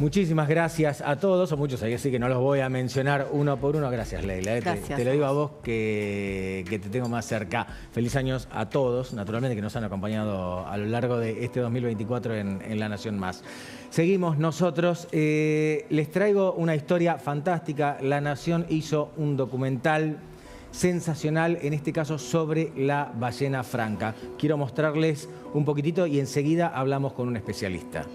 Muchísimas gracias a todos, o muchos ahí, así que no los voy a mencionar uno por uno. Gracias, Leila. Gracias. Te lo digo a vos que te tengo más cerca. Feliz años a todos, naturalmente, que nos han acompañado a lo largo de este 2024 en La Nación Más. Seguimos nosotros. Les traigo una historia fantástica. La Nación hizo un documental sensacional, en este caso sobre la ballena franca. Quiero mostrarles un poquitito y enseguida hablamos con un especialista.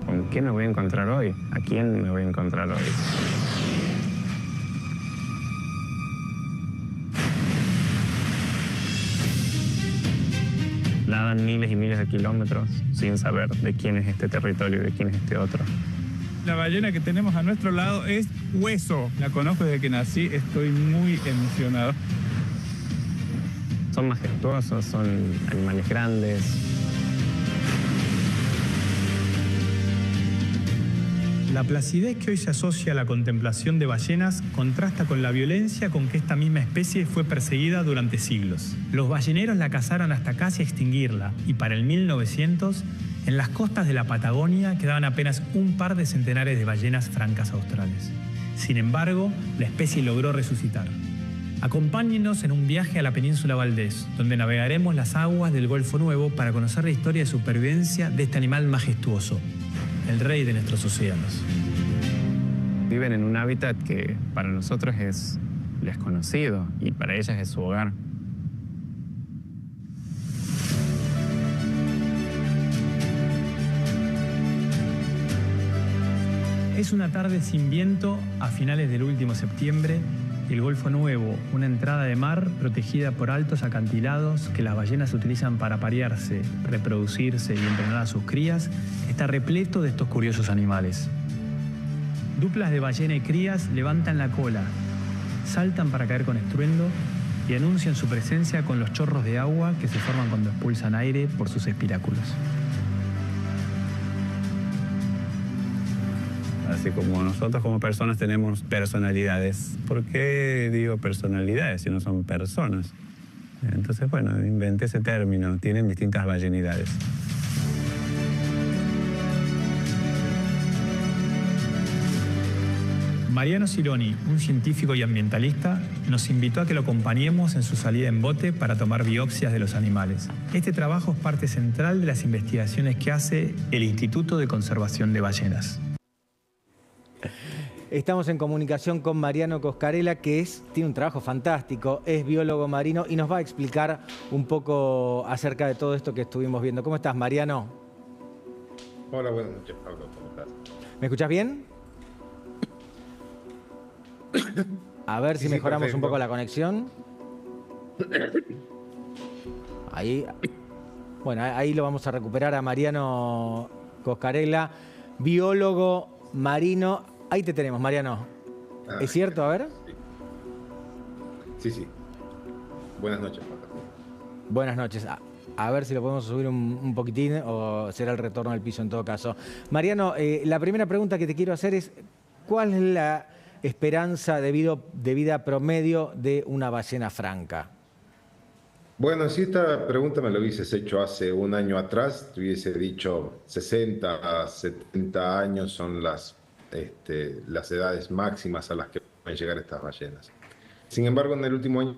¿Con quién me voy a encontrar hoy? ¿A quién me voy a encontrar hoy? Nadan miles y miles de kilómetros sin saber de quién es este territorio y de quién es este otro. La ballena que tenemos a nuestro lado es Hueso. La conozco desde que nací, estoy muy emocionado. Son majestuosos, son animales grandes. La placidez que hoy se asocia a la contemplación de ballenas contrasta con la violencia con que esta misma especie fue perseguida durante siglos. Los balleneros la cazaron hasta casi extinguirla y para el 1900, en las costas de la Patagonia quedaban apenas un par de centenares de ballenas francas australes. Sin embargo, la especie logró resucitar. Acompáñenos en un viaje a la península Valdés, donde navegaremos las aguas del Golfo Nuevo para conocer la historia de supervivencia de este animal majestuoso, el rey de nuestros océanos. Viven en un hábitat que para nosotros es desconocido y para ellas es su hogar. Es una tarde sin viento a finales del último septiembre. El Golfo Nuevo, una entrada de mar protegida por altos acantilados que las ballenas utilizan para aparearse, reproducirse y entrenar a sus crías, está repleto de estos curiosos animales. Duplas de ballena y crías levantan la cola, saltan para caer con estruendo y anuncian su presencia con los chorros de agua que se forman cuando expulsan aire por sus espiráculos. Así como nosotros como personas tenemos personalidades. ¿Por qué digo personalidades si no son personas? Entonces, bueno, inventé ese término. Tienen distintas ballenidades. Mariano Cironi, un científico y ambientalista, nos invitó a que lo acompañemos en su salida en bote para tomar biopsias de los animales. Este trabajo es parte central de las investigaciones que hace el Instituto de Conservación de Ballenas. Estamos en comunicación con Mariano Coscarella, que tiene un trabajo fantástico, es biólogo marino y nos va a explicar un poco acerca de todo esto que estuvimos viendo. ¿Cómo estás, Mariano? Hola, buenas noches, Pablo. ¿Cómo estás? ¿Me escuchás bien? A ver si mejoramos perfecto. Un poco la conexión. Ahí. Bueno, ahí lo vamos a recuperar a Mariano Coscarella, biólogo marino. Ahí te tenemos, Mariano. ¿Es cierto? A ver. Sí. Buenas noches, Pablo. Buenas noches. A ver si lo podemos subir un poquitín o será el retorno al piso en todo caso. Mariano, la primera pregunta que te quiero hacer es, ¿cuál es la esperanza de vida promedio de una ballena franca? Bueno, si esta pregunta me lo hubieses hecho hace un año atrás, te hubiese dicho 60 a 70 años son las edades máximas a las que pueden llegar estas ballenas. Sin embargo, en el último año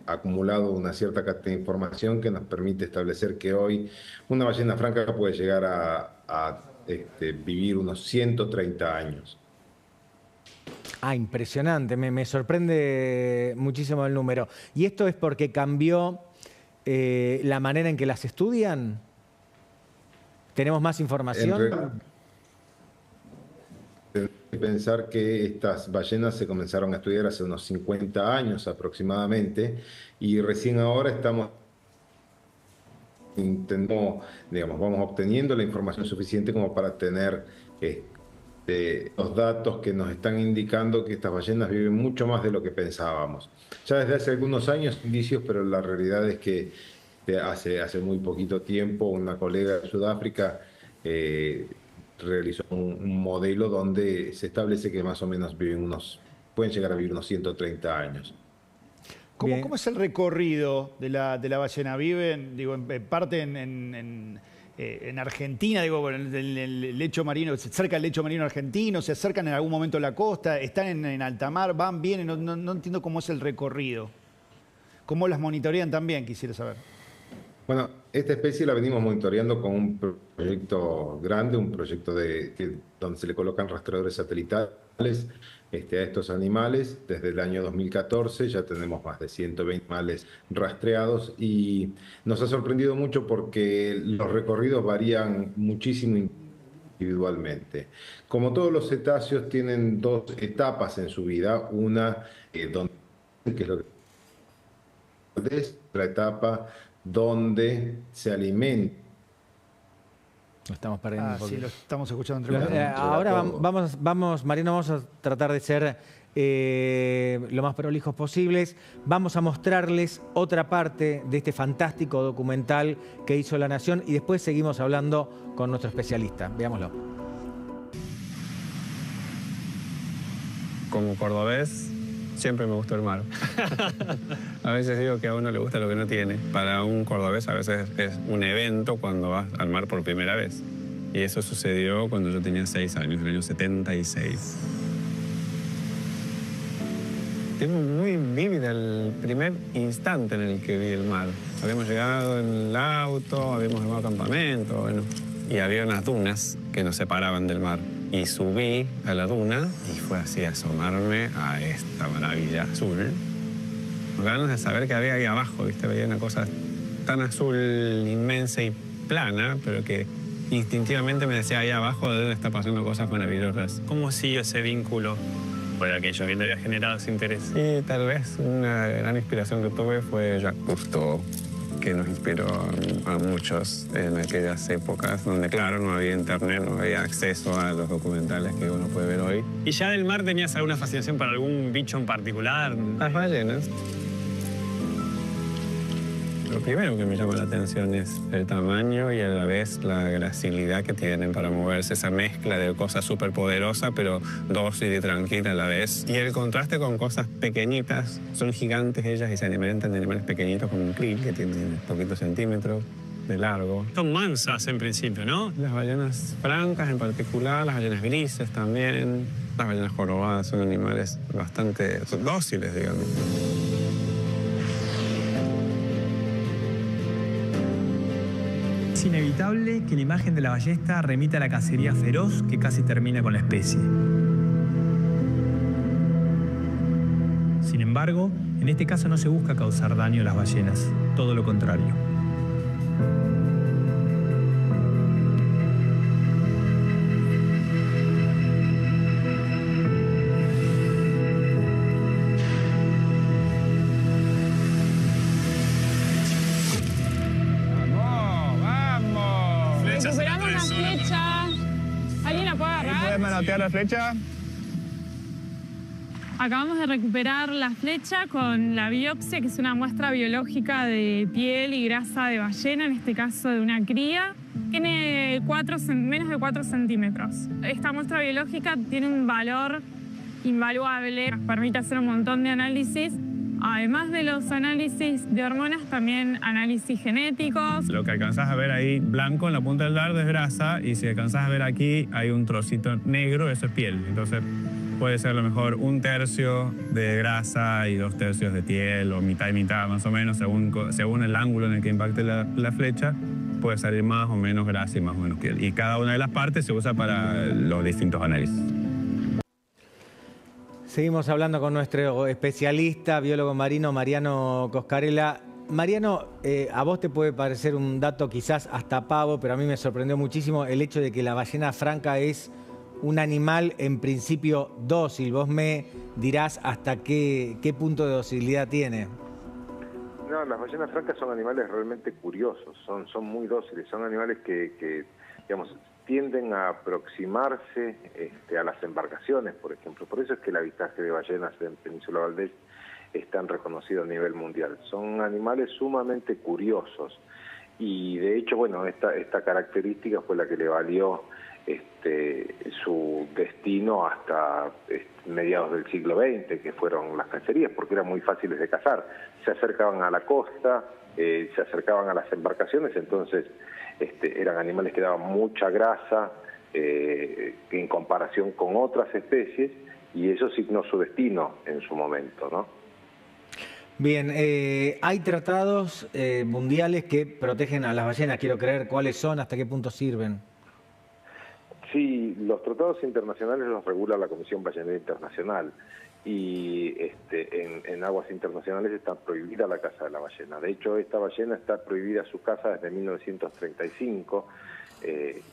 ha acumulado una cierta cantidad de información que nos permite establecer que hoy una ballena franca puede llegar a vivir unos 130 años. Impresionante, me sorprende muchísimo el número. ¿Y esto es porque cambió la manera en que las estudian? ¿Tenemos más información? Pensar que estas ballenas se comenzaron a estudiar hace unos 50 años aproximadamente y recién ahora vamos obteniendo la información suficiente como para tener los datos que nos están indicando que estas ballenas viven mucho más de lo que pensábamos. Ya desde hace algunos años indicios, pero la realidad es que hace muy poquito tiempo una colega de Sudáfrica realizó un modelo donde se establece que más o menos pueden llegar a vivir unos 130 años. ¿Cómo es el recorrido de la ballena? ¿Viven, parten en Argentina, digo, el lecho marino, se acerca el lecho marino argentino, se acercan en algún momento a la costa, están en alta mar, van, vienen, no entiendo cómo es el recorrido. ¿Cómo las monitorean también? Quisiera saber. Bueno, esta especie la venimos monitoreando con un proyecto grande, un proyecto donde se le colocan rastreadores satelitales a estos animales. Desde el año 2014 ya tenemos más de 120 animales rastreados y nos ha sorprendido mucho porque los recorridos varían muchísimo individualmente. Como todos los cetáceos tienen dos etapas en su vida, una donde que es lo que es la etapa donde se alimenta. Lo estamos perdiendo un poquito. Sí, lo estamos escuchando entre ahora vamos, Mariano, vamos a tratar de ser lo más prolijos posibles. Vamos a mostrarles otra parte de este fantástico documental que hizo La Nación y después seguimos hablando con nuestro especialista. Veámoslo. Como cordobés, siempre me gustó el mar. A veces digo que a uno le gusta lo que no tiene. Para un cordobés a veces es un evento cuando vas al mar por primera vez. Y eso sucedió cuando yo tenía 6 años, en el año 76. Tengo muy vívida el primer instante en el que vi el mar. Habíamos llegado en el auto, habíamos armado campamento, bueno, y había unas dunas que nos separaban del mar. Y subí a la duna y fue así a asomarme a esta maravilla azul. Con ganas de saber qué había ahí abajo, ¿viste? Veía una cosa tan azul, inmensa y plana, pero que instintivamente me decía ahí abajo deben estar pasando cosas maravillosas. ¿Cómo siguió ese vínculo por aquello que le había generado ese interés? Y tal vez una gran inspiración que tuve fue Jacques Cousteau, que nos inspiró a muchos en aquellas épocas donde, claro, no había internet, no había acceso a los documentales que uno puede ver hoy. ¿Y ya del mar tenías alguna fascinación para algún bicho en particular? Las ballenas. Lo primero que me llama la atención es el tamaño y a la vez la gracilidad que tienen para moverse, esa mezcla de cosas súper poderosas pero dócil y tranquila a la vez. Y el contraste con cosas pequeñitas, son gigantes ellas y se alimentan de animales pequeñitos como un krill que tiene poquitos centímetros de largo. Son mansas en principio, ¿no? Las ballenas francas en particular, las ballenas grises también, las ballenas jorobadas son animales bastante dóciles, digamos. Es inevitable que la imagen de la ballesta remita a la cacería feroz que casi termina con la especie. Sin embargo, en este caso no se busca causar daño a las ballenas, todo lo contrario. Recuperamos la flecha. ¿Alguien la puede agarrar? ¿Puedes manotear la flecha? Acabamos de recuperar la flecha con la biopsia, que es una muestra biológica de piel y grasa de ballena, en este caso de una cría. Tiene menos de 4 centímetros. Esta muestra biológica tiene un valor invaluable, nos permite hacer un montón de análisis. Además de los análisis de hormonas, también análisis genéticos. Lo que alcanzás a ver ahí blanco en la punta del dardo es grasa y si alcanzás a ver aquí hay un trocito negro, eso es piel. Entonces puede ser a lo mejor 1/3 de grasa y 2/3 de piel o mitad y mitad más o menos según el ángulo en el que impacte la flecha. Puede salir más o menos grasa y más o menos piel. Y cada una de las partes se usa para los distintos análisis. Seguimos hablando con nuestro especialista, biólogo marino, Mariano Coscarella. Mariano, a vos te puede parecer un dato quizás hasta pavo, pero a mí me sorprendió muchísimo el hecho de que la ballena franca es un animal en principio dócil. Vos me dirás hasta qué punto de docilidad tiene. No, las ballenas francas son animales realmente curiosos, son muy dóciles, son animales que digamos, tienden a aproximarse a las embarcaciones, por ejemplo. Por eso es que el avistaje de ballenas en Península Valdés es tan reconocido a nivel mundial. Son animales sumamente curiosos y de hecho, bueno, esta característica fue la que le valió su destino hasta mediados del siglo XX, que fueron las cacerías, porque eran muy fáciles de cazar. Se acercaban a la costa, se acercaban a las embarcaciones, entonces eran animales que daban mucha grasa en comparación con otras especies, y eso signó su destino en su momento, ¿no? Bien, hay tratados mundiales que protegen a las ballenas, quiero creer. ¿Cuáles son? ¿Hasta qué punto sirven? Sí, los tratados internacionales los regula la Comisión Ballenera Internacional, y en aguas internacionales está prohibida la caza de la ballena. De hecho, esta ballena está prohibida su caza desde 1935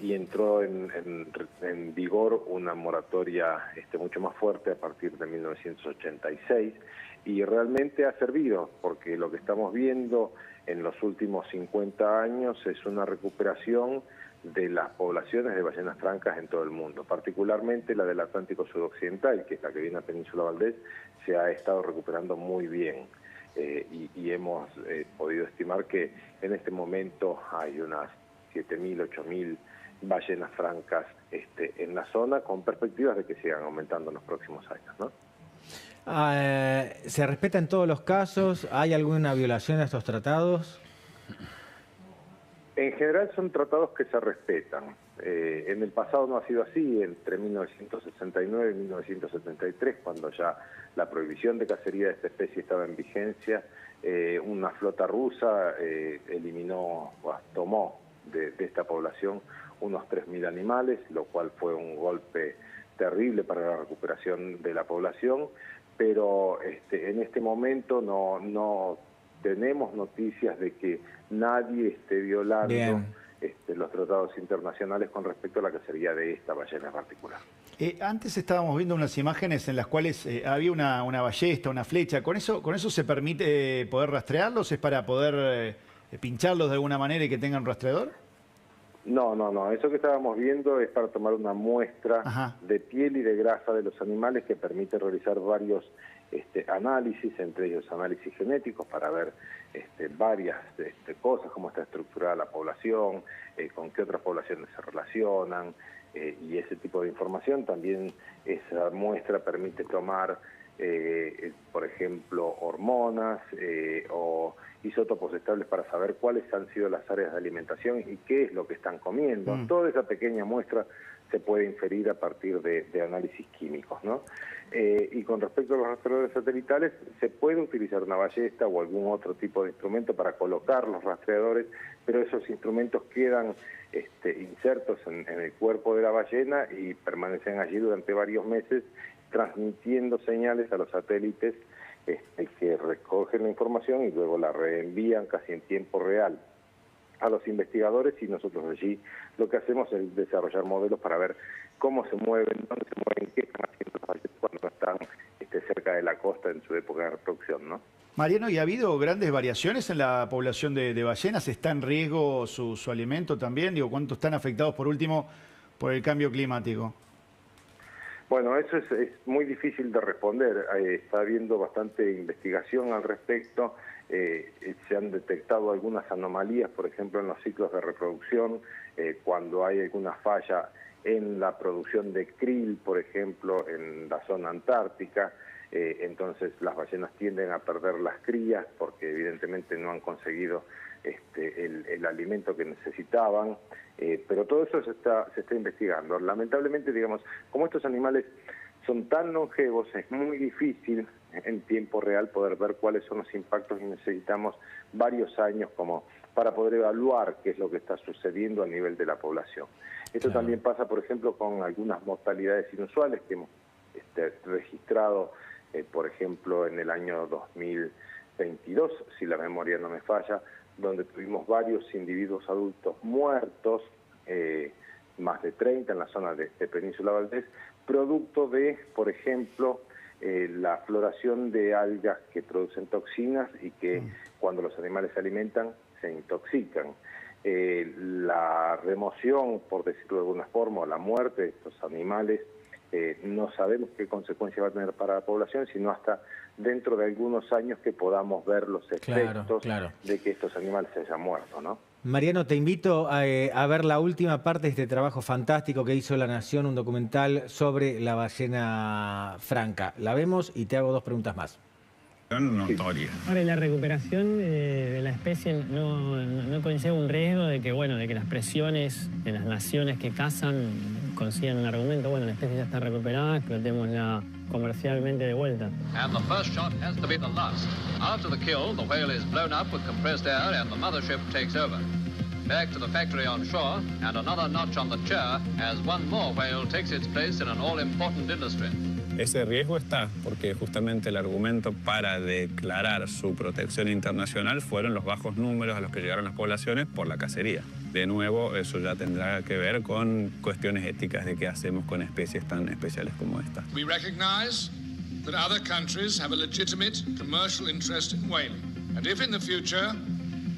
y entró en vigor una moratoria mucho más fuerte a partir de 1986, y realmente ha servido, porque lo que estamos viendo en los últimos 50 años es una recuperación de las poblaciones de ballenas francas en todo el mundo, particularmente la del Atlántico Sudoccidental, que es la que viene a Península Valdés, se ha estado recuperando muy bien, y hemos podido estimar que en este momento hay unas 7.000, 8.000 ballenas francas en la zona, con perspectivas de que sigan aumentando en los próximos años, ¿no? ¿Se respeta en todos los casos? ¿Hay alguna violación a estos tratados? En general son tratados que se respetan. En el pasado no ha sido así. Entre 1969 y 1973, cuando ya la prohibición de cacería de esta especie estaba en vigencia, una flota rusa tomó de esta población unos 3.000 animales, lo cual fue un golpe terrible para la recuperación de la población, pero en este momento no tenemos noticias de que nadie esté violando los tratados internacionales con respecto a la cacería de esta ballena en particular. Antes estábamos viendo unas imágenes en las cuales había una ballesta, una flecha. ¿Con eso se permite poder rastrearlos? ¿Es para poder pincharlos de alguna manera y que tengan rastreador? No. Eso que estábamos viendo es para tomar una muestra de piel y de grasa de los animales, que permite realizar varios análisis, entre ellos análisis genéticos, para ver varias cosas, cómo está estructurada la población, con qué otras poblaciones se relacionan, y ese tipo de información. También esa muestra permite tomar, por ejemplo, hormonas o isótopos estables para saber cuáles han sido las áreas de alimentación y qué es lo que están comiendo. Toda esa pequeña muestra se puede inferir a partir de análisis químicos, ¿no? Y con respecto a los rastreadores satelitales, se puede utilizar una ballesta o algún otro tipo de instrumento para colocar los rastreadores, pero esos instrumentos quedan insertos en el cuerpo de la ballena y permanecen allí durante varios meses, transmitiendo señales a los satélites que recogen la información y luego la reenvían casi en tiempo real a los investigadores, y nosotros allí lo que hacemos es desarrollar modelos para ver cómo se mueven, dónde se mueven, qué están haciendo los ballenas cuando están cerca de la costa en su época de reproducción, ¿no? Mariano, ¿y ha habido grandes variaciones en la población de ballenas? ¿Está en riesgo su alimento también? Digo, ¿cuánto están afectados, por último, por el cambio climático? Bueno, eso es muy difícil de responder. Está habiendo bastante investigación al respecto. Se han detectado algunas anomalías, por ejemplo, en los ciclos de reproducción, cuando hay alguna falla en la producción de krill, por ejemplo, en la zona antártica. Entonces las ballenas tienden a perder las crías porque evidentemente no han conseguido el alimento que necesitaban, pero todo eso se está investigando. Lamentablemente, digamos, como estos animales son tan longevos, es muy difícil en tiempo real poder ver cuáles son los impactos, y necesitamos varios años como para poder evaluar qué es lo que está sucediendo a nivel de la población. Esto también pasa, por ejemplo, con algunas mortalidades inusuales que hemos registrado, por ejemplo, en el año 2022, si la memoria no me falla, donde tuvimos varios individuos adultos muertos, más de 30 en la zona de Península Valdés, producto de, por ejemplo, la floración de algas que producen toxinas y que cuando los animales se alimentan se intoxican. La remoción, por decirlo de alguna forma, o la muerte de estos animales, no sabemos qué consecuencias va a tener para la población, sino hasta dentro de algunos años que podamos ver los efectos de que estos animales se hayan muerto, ¿no? Mariano, te invito a ver la última parte de este trabajo fantástico que hizo La Nación, un documental sobre la ballena franca. La vemos y te hago dos preguntas más. Notoria. Ahora, y la recuperación de la especie no conlleva un riesgo de que, bueno, de que las presiones de las naciones que cazan consigan un argumento, bueno, la especie ya está recuperada, explotémosla comercialmente de vuelta. And the first shot has to be the last. After the kill, the whale is blown up with compressed air and the mothership takes over. Back to the factory on shore, and another notch on the chair as one more whale takes its place in an all-important industry. Ese riesgo está porque justamente el argumento para declarar su protección internacional fueron los bajos números a los que llegaron las poblaciones por la cacería. De nuevo, eso ya tendrá que ver con cuestiones éticas de qué hacemos con especies tan especiales como esta. We recognize that other countries have a legitimate commercial interest in whaling. And if in the future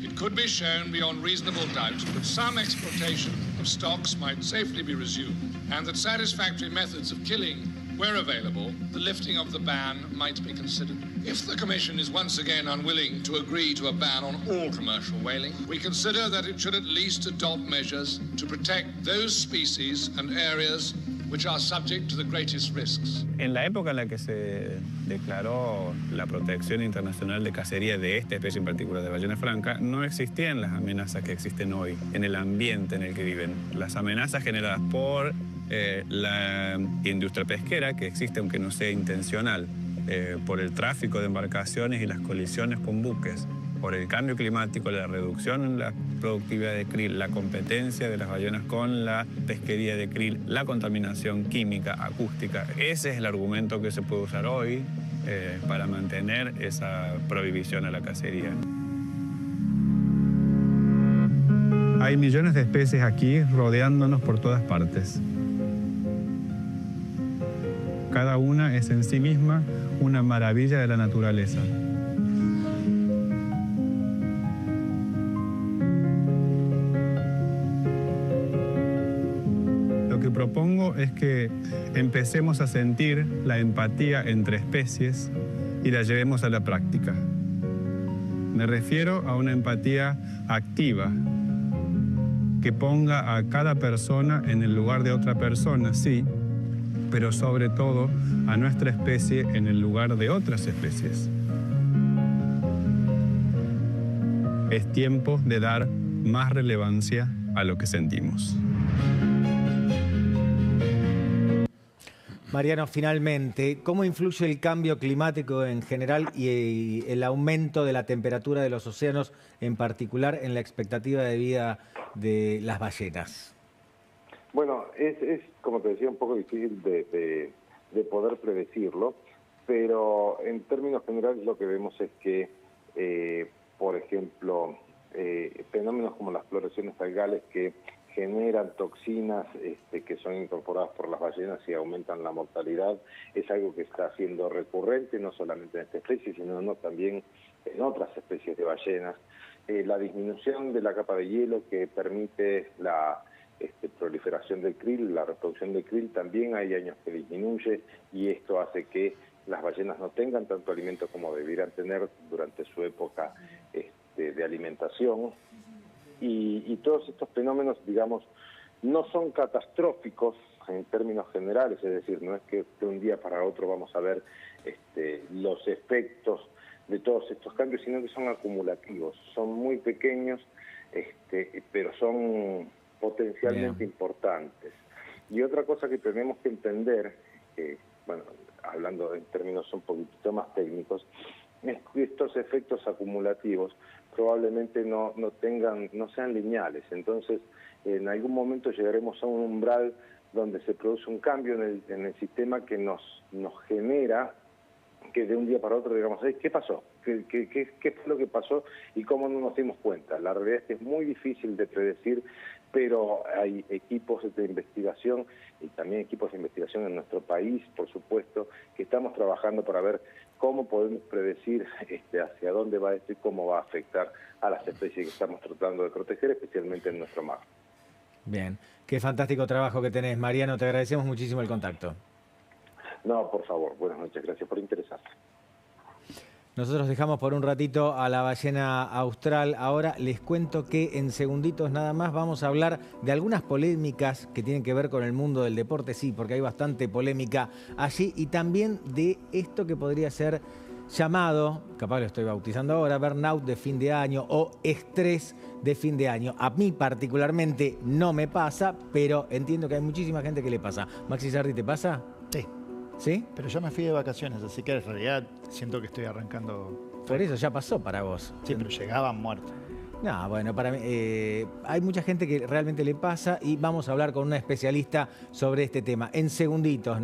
it could be shown beyond reasonable doubt that some exploitation of stocks might safely be resumed and that satisfactory methods of killing where available, the lifting of the ban might be considered. If the Commission is once again unwilling to agree to a ban on all commercial whaling, we consider that it should at least adopt measures to protect those species and areas which are subject to the greatest risks. En la época en la que se declaró la protección internacional de cacería de esta especie en particular de ballena franca, no existían las amenazas que existen hoy en el ambiente en el que viven. Las amenazas generadas por la industria pesquera, que existe aunque no sea intencional, por el tráfico de embarcaciones y las colisiones con buques, por el cambio climático, la reducción en la productividad de krill, la competencia de las ballenas con la pesquería de krill, la contaminación química, acústica. Ese es el argumento que se puede usar hoy para mantener esa prohibición a la cacería. Hay millones de especies aquí rodeándonos por todas partes. Cada una es en sí misma una maravilla de la naturaleza. Lo que propongo es que empecemos a sentir la empatía entre especies y la llevemos a la práctica. Me refiero a una empatía activa, que ponga a cada persona en el lugar de otra persona, sí, pero sobre todo a nuestra especie en el lugar de otras especies. Es tiempo de dar más relevancia a lo que sentimos. Mariano, finalmente, ¿cómo influye el cambio climático en general y el aumento de la temperatura de los océanos, en particular en la expectativa de vida de las ballenas? Bueno, es como te decía, un poco difícil de poder predecirlo, pero en términos generales lo que vemos es que, por ejemplo, fenómenos como las floraciones algales que generan toxinas que son incorporadas por las ballenas y aumentan la mortalidad, es algo que está siendo recurrente, no solamente en esta especie, sino también en otras especies de ballenas. La disminución de la capa de hielo que permite la proliferación del krill, la reproducción del krill, también hay años que disminuye y esto hace que las ballenas no tengan tanto alimento como debieran tener durante su época de alimentación. Y todos estos fenómenos, digamos, no son catastróficos en términos generales, es decir, no es que de un día para otro vamos a ver los efectos de todos estos cambios, sino que son acumulativos, son muy pequeños, pero son potencialmente importantes. Y otra cosa que tenemos que entender, bueno, hablando en términos un poquito más técnicos, es que estos efectos acumulativos probablemente no sean lineales. Entonces, en algún momento llegaremos a un umbral donde se produce un cambio en el sistema que nos genera que de un día para otro digamos, ¿qué pasó? ¿Qué fue lo que pasó y cómo no nos dimos cuenta? La realidad es que es muy difícil de predecir, pero hay equipos de investigación y también equipos de investigación en nuestro país, por supuesto, que estamos trabajando para ver cómo podemos predecir hacia dónde va esto y cómo va a afectar a las especies que estamos tratando de proteger, especialmente en nuestro mar. Bien, qué fantástico trabajo que tenés, Mariano, te agradecemos muchísimo el contacto. No, por favor, buenas noches, gracias por interesarse. Nosotros dejamos por un ratito a la ballena austral. Ahora les cuento que en segunditos nada más vamos a hablar de algunas polémicas que tienen que ver con el mundo del deporte, sí, porque hay bastante polémica allí, y también de esto que podría ser llamado, capaz lo estoy bautizando ahora, burnout de fin de año o estrés de fin de año. A mí particularmente no me pasa, pero entiendo que hay muchísima gente que le pasa. Maxi Sardi, ¿te pasa? Sí. ¿Sí? Pero ya me fui de vacaciones, así que en realidad siento que estoy arrancando. Por eso ya pasó para vos. Sí, pero llegaba muerto. No, bueno, para mí hay mucha gente que realmente le pasa y vamos a hablar con una especialista sobre este tema en segunditos.